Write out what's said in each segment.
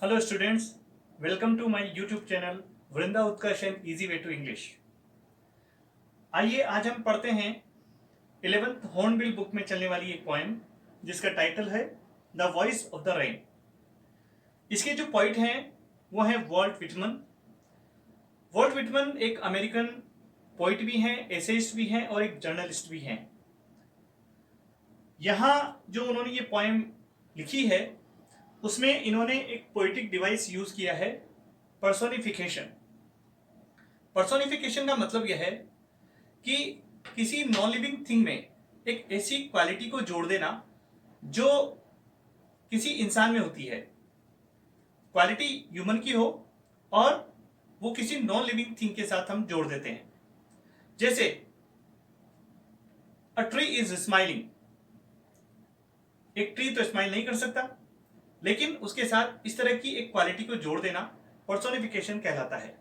Hello students, welcome to my YouTube channel Vrinda Utkarsh and easy way to English. आइए आज हम पढ़ते हैं 11th हॉर्नबिल बुक में चलने वाली एक पोएम जिसका टाइटल है the voice of the rain. इसके जो पोइट हैं वो हैं वॉल्ट विटमन। वॉल्ट विटमन एक अमेरिकन पोइट भी हैं, एसेइस्ट भी हैं और एक जर्नलिस्ट भी हैं। यहाँ जो उन्होंने ये पोएम लिखी है उसमें इन्होंने एक पोएटिक डिवाइस यूज किया है, पर्सोनिफिकेशन। पर्सोनिफिकेशन का मतलब यह है कि किसी नॉन लिविंग थिंग में एक ऐसी क्वालिटी को जोड़ देना जो किसी इंसान में होती है। क्वालिटी ह्यूमन की हो और वो किसी नॉन लिविंग थिंग के साथ हम जोड़ देते हैं। जैसे अ ट्री इज स्माइलिंग। एक ट्री तो स्माइल नहीं कर सकता, लेकिन उसके साथ इस तरह की एक क्वालिटी को जोड़ देना पर्सोनिफिकेशन कहलाता है।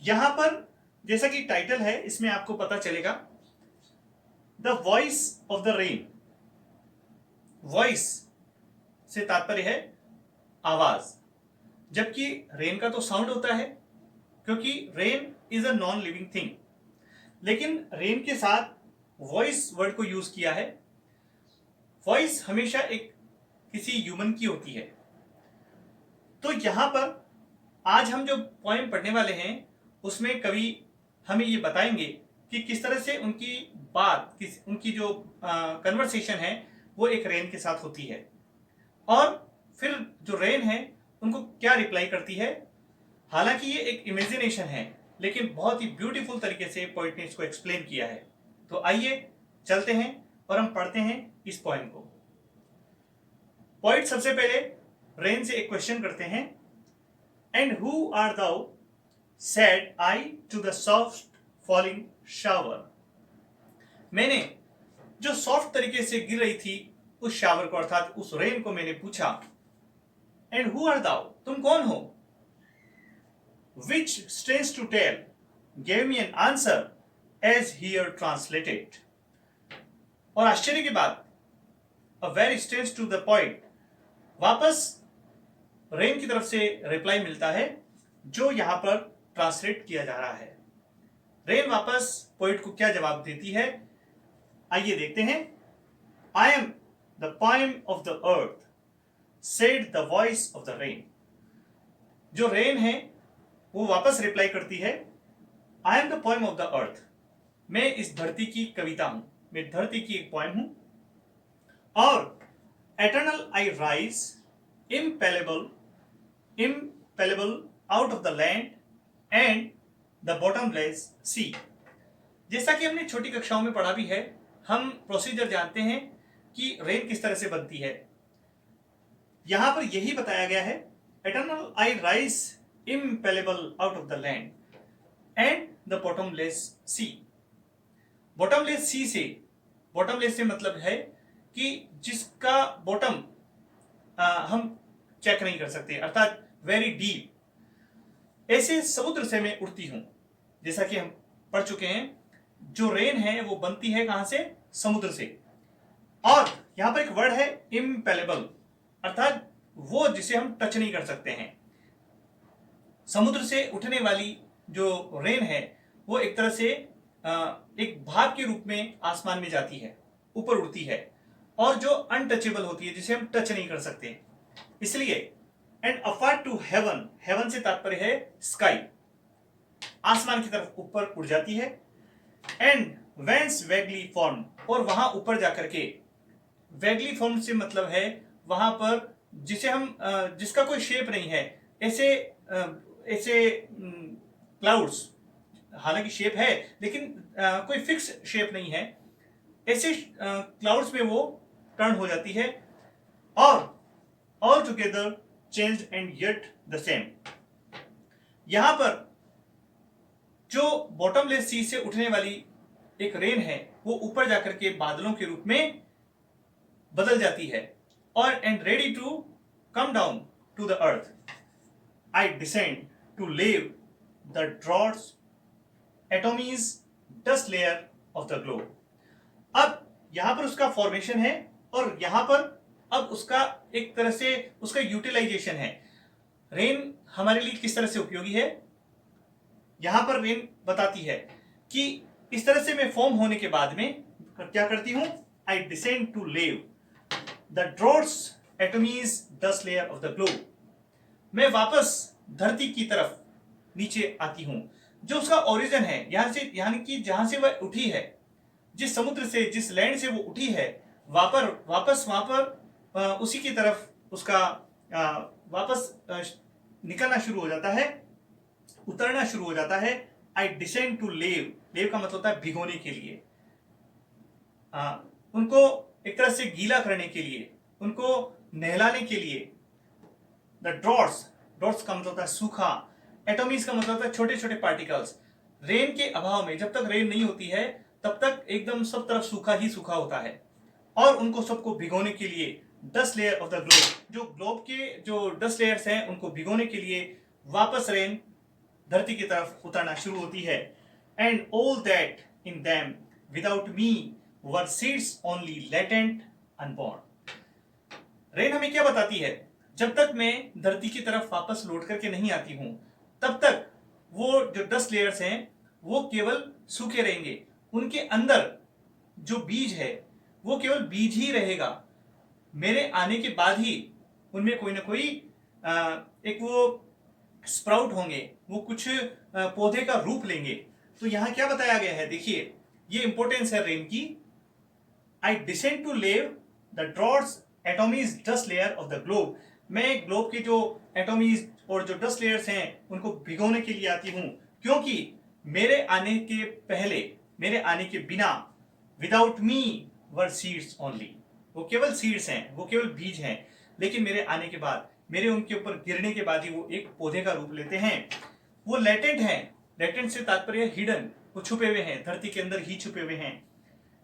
यहां पर जैसा कि टाइटल है इसमें आपको पता चलेगा the voice of the rain. Voice से तात्पर्य है आवाज, जबकि रेन का तो साउंड होता है क्योंकि rain is a non living thing, लेकिन रेन के साथ वॉइस वर्ड को यूज किया है। वॉइस हमेशा एक किसी ह्यूमन की होती है। तो यहां पर आज हम जो पोएम पढ़ने वाले हैं उसमें कवि हमें ये बताएंगे कि किस तरह से उनकी बात, उनकी जो कन्वर्सेशन है वो एक रेन के साथ होती है और फिर जो रेन है उनको क्या रिप्लाई करती है। हालांकि ये एक इमेजिनेशन है, लेकिन बहुत ही ब्यूटीफुल तरीके से पोइट ने इसको एक्सप्लेन किया है। तो आइए चलते हैं और हम पढ़ते हैं इस पोएम को। पोइट सबसे पहले रेन से एक क्वेश्चन करते हैं। And who are thou said I to the soft falling shower. मैंने जो सॉफ्ट तरीके से गिर रही थी उस शावर को अर्थात उस रेन को मैंने पूछा, एंड हु आर दाउ, तुम कौन हो। Which strange to tell gave me an answer as here translated. और आश्चर्य की बात, a very strange to the point, वापस रेन की तरफ से रिप्लाई मिलता है जो यहां पर ट्रांसलेट किया जा रहा है। रेन वापस पोइट को क्या जवाब देती है, आइए देखते हैं। I am the poem of the earth said the voice of the rain. जो रेन है वो वापस रिप्लाई करती है, I am the poem of the earth, मैं इस धरती की कविता हूं, मैं धरती की एक पोएम हूं। और eternal I rise, impalpable out of the land and the bottomless sea। जैसा कि हमने छोटी कक्षाओं में पढ़ा भी है, हम प्रोसीजर जानते हैं कि रेन किस तरह से बनती है। यहां पर यही बताया गया है, eternal I rise, impalpable out of the land and the bottomless sea। bottomless sea से, bottomless से मतलब है कि जिसका बॉटम हम चेक नहीं कर सकते, अर्थात वेरी डीप, ऐसे समुद्र से मैं उड़ती हूं। जैसा कि हम पढ़ चुके हैं, जो रेन है वो बनती है कहां से, समुद्र से। और यहां पर एक वर्ड है इम्पेलेबल, अर्थात वो जिसे हम टच नहीं कर सकते हैं। समुद्र से उठने वाली जो रेन है वो एक तरह से एक भाप के रूप में आसमान में जाती है, ऊपर उड़ती है, और जो अनटचेबल होती है, जिसे हम टच नहीं कर सकते। इसलिए and afar to heaven, heaven से तात्पर्य है स्काई, आसमान की तरफ ऊपर उड़ जाती है। एंड वेंस वेगली फॉर्म, और वहां ऊपर जाकर के, वेगली फॉर्म से मतलब है वहां पर जिसे हम जिसका कोई शेप नहीं है, ऐसे ऐसे क्लाउड्स, हालांकि शेप है लेकिन कोई फिक्स शेप नहीं है, ऐसे क्लाउड्स में वो टर्न हो जाती है। और all together change and yet the same. यहां पर जो बॉटमलेस सी से उठने वाली एक रेन है वो ऊपर जाकर के बादलों के रूप में बदल जाती है। और and ready to come down to the earth, I descend to leave the droughts atomies dust layer of the globe. अब यहां पर उसका फॉर्मेशन है और यहां पर अब उसका एक तरह से उसका यूटिलाइजेशन है। रेन हमारे लिए किस तरह से उपयोगी है, यहां पर रेन बताती है कि इस तरह से मैं फॉर्म होने के बाद में क्या करती हूं, I descend to leave the droughts atomies dust layer of the globe. मैं वापस धरती की तरफ नीचे आती हूं, जो उसका ओरिजिन है, यहां से, यानी कि जहां से वह उठी है, जिस समुद्र से, जिस लैंड से वो उठी है, वापस वहां पर उसी की तरफ उसका वापस निकलना शुरू हो जाता है, उतरना शुरू हो जाता है। आई डिसेंड टू लेव, लेव का मतलब होता है भिगोने के लिए, उनको एक तरह से गीला करने के लिए, उनको नहलाने के लिए। द ड्रॉट्स, ड्रॉट्स का मतलब होता है सूखा, एटॉमीज का मतलब होता है छोटे छोटे पार्टिकल्स। रेन के अभाव में, जब तक रेन नहीं होती है तब तक एकदम सब तरफ सूखा ही सूखा होता है, और उनको सबको भिगोने के लिए dust layer of the globe, जो ग्लोब के जो डस्ट लेयर्स हैं उनको भिगोने के लिए वापस रेन धरती की तरफ उतरना शुरू होती है। And all that in them without me were seeds only latent unborn. Rain हमें क्या बताती है, जब तक मैं धरती की तरफ वापस लौट करके नहीं आती हूं तब तक वो जो डस्ट लेयर्स हैं वो केवल सूखे रहेंगे, उनके अंदर जो बीज है वो केवल बीज ही रहेगा। मेरे आने के बाद ही उनमें कोई ना कोई एक वो स्प्राउट होंगे, वो कुछ पौधे का रूप लेंगे। तो यहां क्या बताया गया है, देखिए ये इंपॉर्टेंस है रेन की। I descend to leave the droughts atomies dust layer of the globe. मैं ग्लोब के जो एटॉमीज और जो डस्ट लेयर्स हैं उनको भिगोने के लिए आती हूं, क्योंकि मेरे आने के पहले, मेरे आने के बिना, विदाउट मी वर सीड्स ओनली, वो केवल सीड्स हैं, वो केवल बीज हैं, लेकिन मेरे आने के बाद, मेरे उनके ऊपर गिरने के बाद ही वो एक पौधे का रूप लेते हैं। वो लेटेंट हैं, लेटेंट से तात्पर्य हिडन, वो छुपे हुए हैं, धरती के अंदर ही छुपे हुए हैं।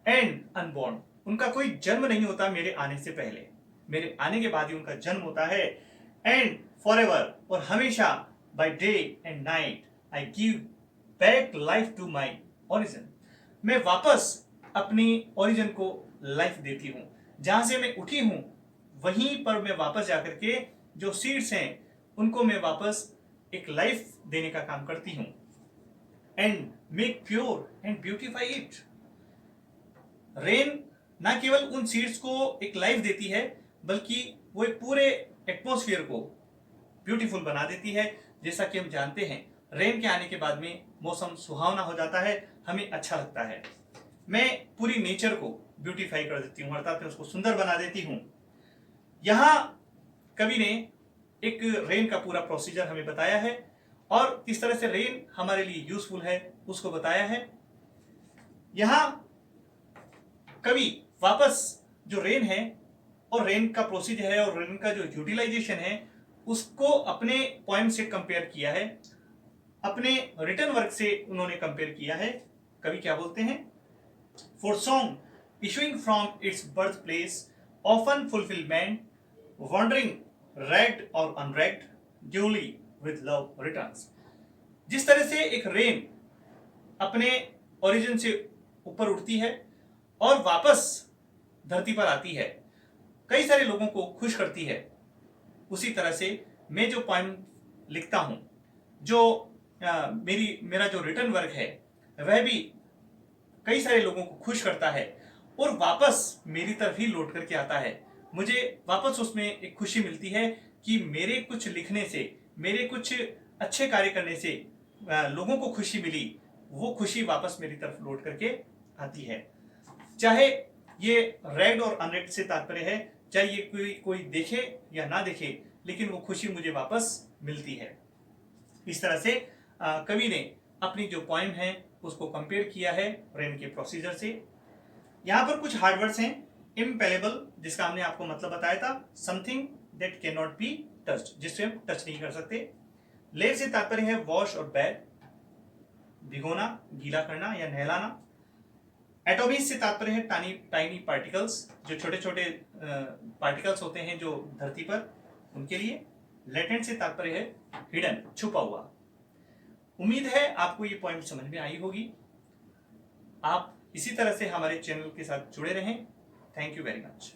एंड अनबॉर्न, उनका कोई जन्म नहीं होता मेरे आने से पहले, मेरे आने के बाद ही उनका जन्म होता है। एंड फॉरएवर, और हमेशा, by day and night I give back life to my origin. मैं वापस अपनी ओरिजिन को लाइफ देती हूं, जहां से मैं उठी हूं वहीं पर मैं वापस जाकर के जो सीड्स हैं उनको मैं वापस एक लाइफ देने का काम करती हूं। And make pure and beautify it. Rain ना केवल उन सीड्स को एक लाइफ देती है, बल्कि वो एक पूरे एटमॉस्फेयर को ब्यूटीफुल बना देती है। जैसा कि हम जानते हैं, रेन के आने के बाद में मौसम सुहावना हो जाता है, हमें अच्छा लगता है। मैं पूरी नेचर को ब्यूटीफाई कर देती हूँ, अर्थात मैं उसको सुंदर बना देती हूँ। यहाँ कवि ने एक रेन का पूरा प्रोसीजर हमें बताया है, और किस तरह से रेन हमारे लिए यूजफुल है उसको बताया है। यहाँ कवि वापस जो रेन है और रेन का प्रोसीजर है और रेन का जो यूटिलाइजेशन है उसको अपने पोएम से कंपेयर किया है, अपने रिटन वर्क से उन्होंने कंपेयर किया है। कवि क्या बोलते हैं, for song issuing from its birth place ऑफन फुलफिलमेंट वॉन्डरिंग रैग्ड और unreck'd duly with love returns. जिस तरह से एक रेन अपने ओरिजिन से ऊपर उठती है और वापस धरती पर आती है, कई सारे लोगों को खुश करती है, उसी तरह से मैं जो पोएम लिखता हूं, जो मेरा जो रिटन वर्क है वह भी कई सारे लोगों को खुश करता है और वापस मेरी तरफ ही लौट करके आता है। मुझे वापस उसमें एक खुशी मिलती है कि मेरे कुछ लिखने से, मेरे कुछ अच्छे कार्य करने से लोगों को खुशी मिली, वो खुशी वापस मेरी तरफ लौट करके आती है। चाहे ये रेड और अनरेड से तात्पर्य है, चाहे ये कोई देखे या ना देखे, लेकिन वो खुशी मुझे वापस मिलती है। इस तरह से कवि ने अपनी जो पोएम है उसको कंपेयर किया है रेन के प्रोसीजर से। यहाँ पर कुछ हार्ड वर्ड्स हैं। इम्पेलेबल, जिसका हमने आपको मतलब बताया था, something that can not be touched, जिससे हम टच नहीं कर सकते। लेव से तात्पर्य है वॉश और बैथ, भिगोना, गीला करना या नहलाना। एटॉमीज से तात्पर्य है टाइनी पार्टिकल्स, जो छोटे छोटे पार्टिकल्स होते हैं जो धरती पर, उनके लिए। लेटेंट से तात्पर्य है हिडन, छुपा हुआ। उम्मीद है आपको ये पॉइंट समझ में आई होगी। आप इसी तरह से हमारे चैनल के साथ जुड़े रहें। Thank you very much.